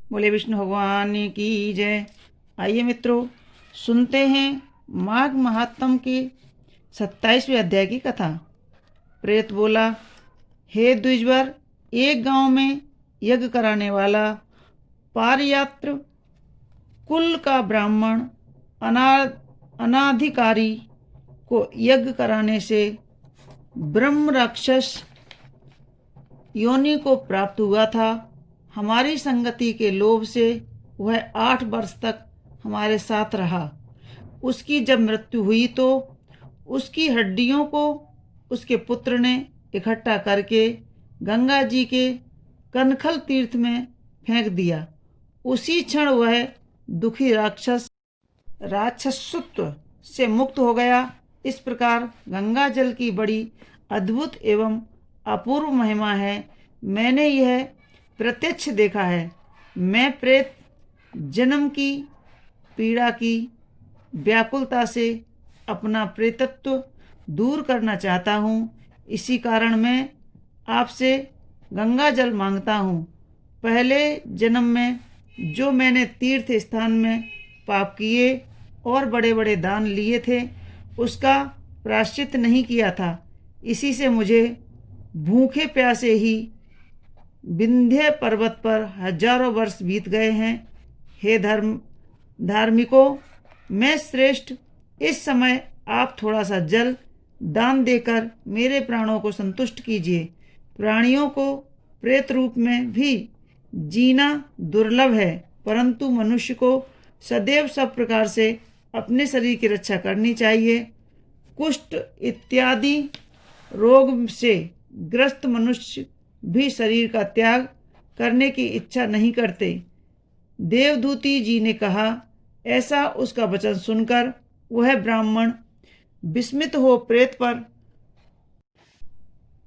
बोले विष्णु भगवान की जय। आइए मित्रों, सुनते हैं माघ महात्म के 27वें अध्याय की कथा। प्रेत बोला, हे द्विजवर, एक गांव में यज्ञ कराने वाला पारयात्र कुल का ब्राह्मण अनाधिकारी को यज्ञ कराने से ब्रह्म राक्षस योनि को प्राप्त हुआ था। हमारी संगति के लोभ से वह 8 वर्ष तक हमारे साथ रहा। उसकी जब मृत्यु हुई तो उसकी हड्डियों को उसके पुत्र ने इकट्ठा करके गंगा जी के कनखल तीर्थ में फेंक दिया। उसी क्षण वह दुखी राक्षसत्व से मुक्त हो गया। इस प्रकार गंगा जल की बड़ी अद्भुत एवं अपूर्व महिमा है। मैंने यह प्रत्यक्ष देखा है। मैं प्रेत जन्म की पीड़ा की व्याकुलता से अपना प्रेतत्व दूर करना चाहता हूँ। इसी कारण मैं आपसे गंगा जल मांगता हूँ। पहले जन्म में जो मैंने तीर्थ स्थान में पाप किए और बड़े बड़े दान लिए थे, उसका प्रायश्चित नहीं किया था। इसी से मुझे भूखे प्यासे ही विंध्य पर्वत पर हजारों वर्ष बीत गए हैं। हे धार्मिकों, मैं श्रेष्ठ, इस समय आप थोड़ा सा जल दान देकर मेरे प्राणों को संतुष्ट कीजिए। प्राणियों को प्रेत रूप में भी जीना दुर्लभ है, परंतु मनुष्य को सदैव सब प्रकार से अपने शरीर की रक्षा करनी चाहिए। कुष्ठ इत्यादि रोग से ग्रस्त मनुष्य भी शरीर का त्याग करने की इच्छा नहीं करते। देवदूती जी ने कहा। ऐसा उसका वचन सुनकर वह ब्राह्मण विस्मित हो प्रेत पर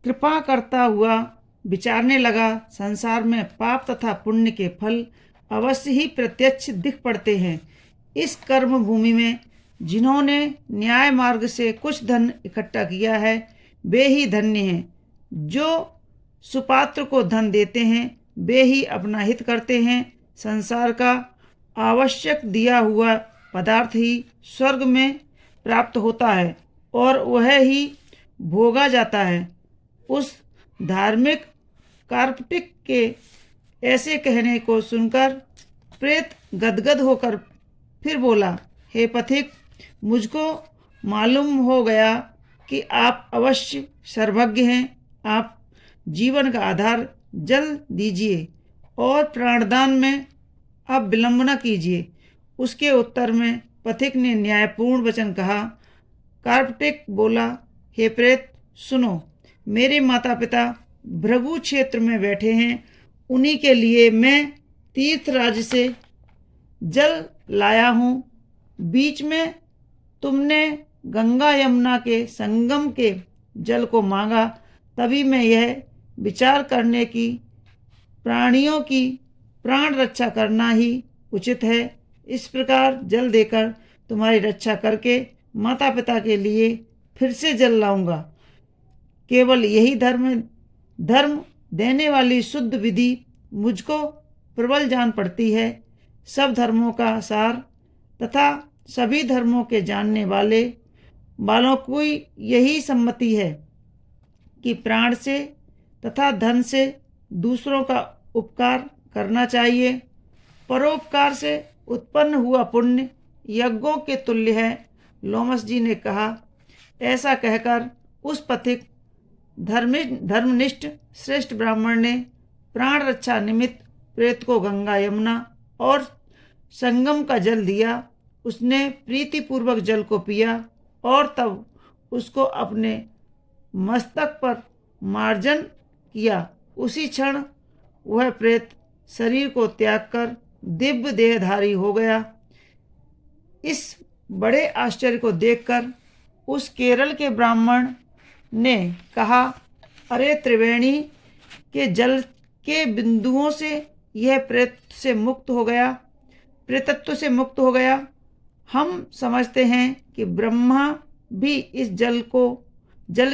कृपा करता हुआ विचारने लगा। संसार में पाप तथा पुण्य के फल अवश्य ही प्रत्यक्ष दिख पड़ते हैं। इस कर्म भूमि में जिन्होंने न्याय मार्ग से कुछ धन इकट्ठा किया है, वे ही धन्य हैं। जो सुपात्र को धन देते हैं, वे ही अपना हित करते हैं। संसार का आवश्यक दिया हुआ पदार्थ ही स्वर्ग में प्राप्त होता है और वह ही भोगा जाता है। उस धार्मिक कार्पटिक के ऐसे कहने को सुनकर प्रेत गदगद होकर फिर बोला, हे पथिक, मुझको मालूम हो गया कि आप अवश्य सर्वज्ञ हैं। आप जीवन का आधार जल दीजिए और प्राणदान में अब विलंब न कीजिए। उसके उत्तर में पथिक ने न्यायपूर्ण वचन कहा। कार्पटिक बोला, हे प्रेत, सुनो, मेरे माता पिता भृगु क्षेत्र में बैठे हैं। उन्हीं के लिए मैं तीर्थराज से जल लाया हूँ। बीच में तुमने गंगा यमुना के संगम के जल को मांगा, तभी मैं यह विचार करने की प्राणियों की प्राण रक्षा करना ही उचित है। इस प्रकार जल देकर तुम्हारी रक्षा करके माता पिता के लिए फिर से जल लाऊंगा। केवल यही धर्म देने वाली शुद्ध विधि मुझको प्रबल जान पड़ती है। सब धर्मों का सार तथा सभी धर्मों के जानने वालों की यही सम्मति है कि प्राण से तथा धन से दूसरों का उपकार करना चाहिए। परोपकार से उत्पन्न हुआ पुण्य यज्ञों के तुल्य है। लोमस जी ने कहा। ऐसा कहकर उस पथिक धर्मनिष्ठ श्रेष्ठ ब्राह्मण ने प्राण रक्षा निमित्त प्रेत को गंगा यमुना और संगम का जल दिया। उसने प्रीतिपूर्वक जल को पिया और तब उसको अपने मस्तक पर मार्जन किया। उसी क्षण वह प्रेत शरीर को त्याग कर दिव्य देहधारी हो गया। इस बड़े आश्चर्य को देखकर उस केरल के ब्राह्मण ने कहा, अरे त्रिवेणी के जल के बिंदुओं से यह प्रेतत्व से मुक्त हो गया। हम समझते हैं कि ब्रह्मा भी इस जल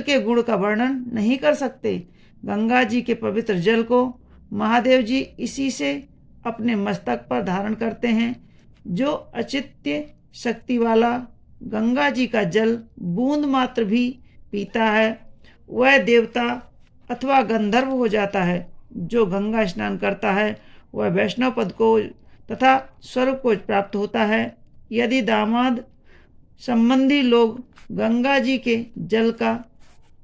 के गुण का वर्णन नहीं कर सकते। गंगा जी के पवित्र जल को महादेव जी इसी से अपने मस्तक पर धारण करते हैं। जो अचिंत्य शक्ति वाला गंगा जी का जल बूंद मात्र भी पीता है वह देवता अथवा गंधर्व हो जाता है। जो गंगा स्नान करता है वह वैष्णव पद को तथा स्वर्ग को प्राप्त होता है। यदि दामाद संबंधी लोग गंगा जी के जल का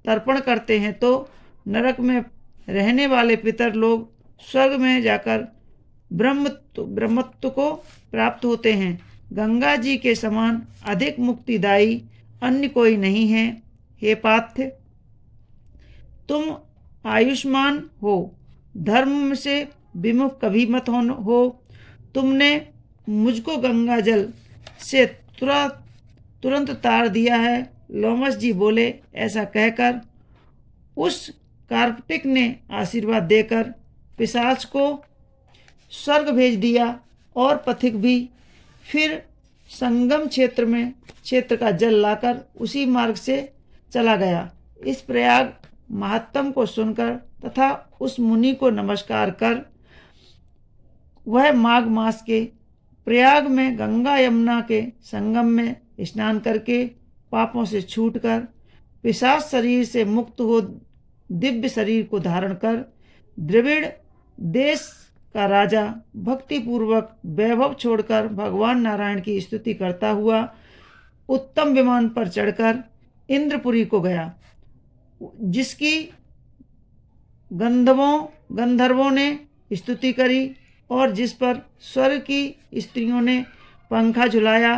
तर्पण करते हैं तो नरक में रहने वाले पितर लोग स्वर्ग में जाकर ब्रह्मत्व को प्राप्त होते हैं। गंगा जी के समान अधिक मुक्तिदायी अन्य कोई नहीं है। हे पार्थ, तुम आयुष्मान हो, धर्म से विमुख कभी मत हो। तुमने मुझको गंगा जल से तुरंत तार दिया है। लोमस जी बोले। ऐसा कहकर उस कार्पटिक ने आशीर्वाद देकर पिशाच को स्वर्ग भेज दिया और पथिक भी फिर संगम क्षेत्र का जल लाकर उसी मार्ग से चला गया। इस प्रयाग महात्म को सुनकर तथा उस मुनि को नमस्कार कर वह माघ मास के प्रयाग में गंगा यमुना के संगम में स्नान करके पापों से छूटकर पिशाच शरीर से मुक्त हो दिव्य शरीर को धारण कर द्रविड़ देश का राजा भक्ति पूर्वक वैभव छोड़कर भगवान नारायण की स्तुति करता हुआ उत्तम विमान पर चढ़कर इंद्रपुरी को गया, जिसकी गंधर्वों ने स्तुति करी और जिस पर स्वर्ग की स्त्रियों ने पंखा झुलाया।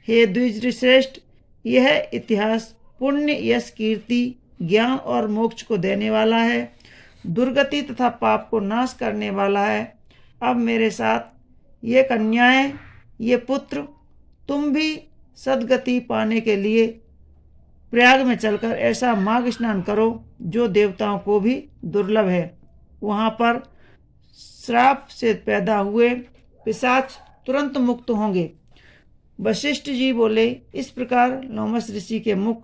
हे द्विजश्रेष्ठ, यह इतिहास पुण्य, यश, कीर्ति, ज्ञान और मोक्ष को देने वाला है, दुर्गति तथा पाप को नाश करने वाला है। अब मेरे साथ ये कन्याएं, ये पुत्र, तुम भी सद्गति पाने के लिए प्रयाग में चलकर ऐसा माघ स्नान करो जो देवताओं को भी दुर्लभ है। वहाँ पर श्राप से पैदा हुए पिशाच तुरंत मुक्त होंगे। वशिष्ठ जी बोले। इस प्रकार लोमस ऋषि के मुख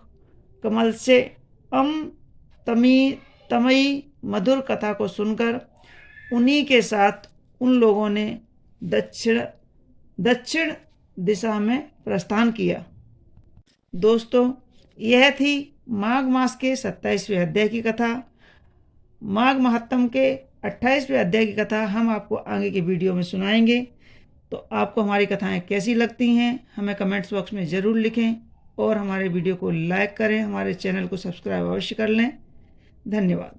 कमल से तमयी मधुर कथा को सुनकर उन्हीं के साथ उन लोगों ने दक्षिण दिशा में प्रस्थान किया। दोस्तों, यह थी माघ मास के 27वें अध्याय की कथा। माघ महात्म के 28वें अध्याय की कथा हम आपको आगे के वीडियो में सुनाएंगे। तो आपको हमारी कथाएं कैसी लगती हैं हमें कमेंट्स बॉक्स में ज़रूर लिखें और हमारे वीडियो को लाइक करें, हमारे चैनल को सब्सक्राइब अवश्य कर लें। धन्यवाद।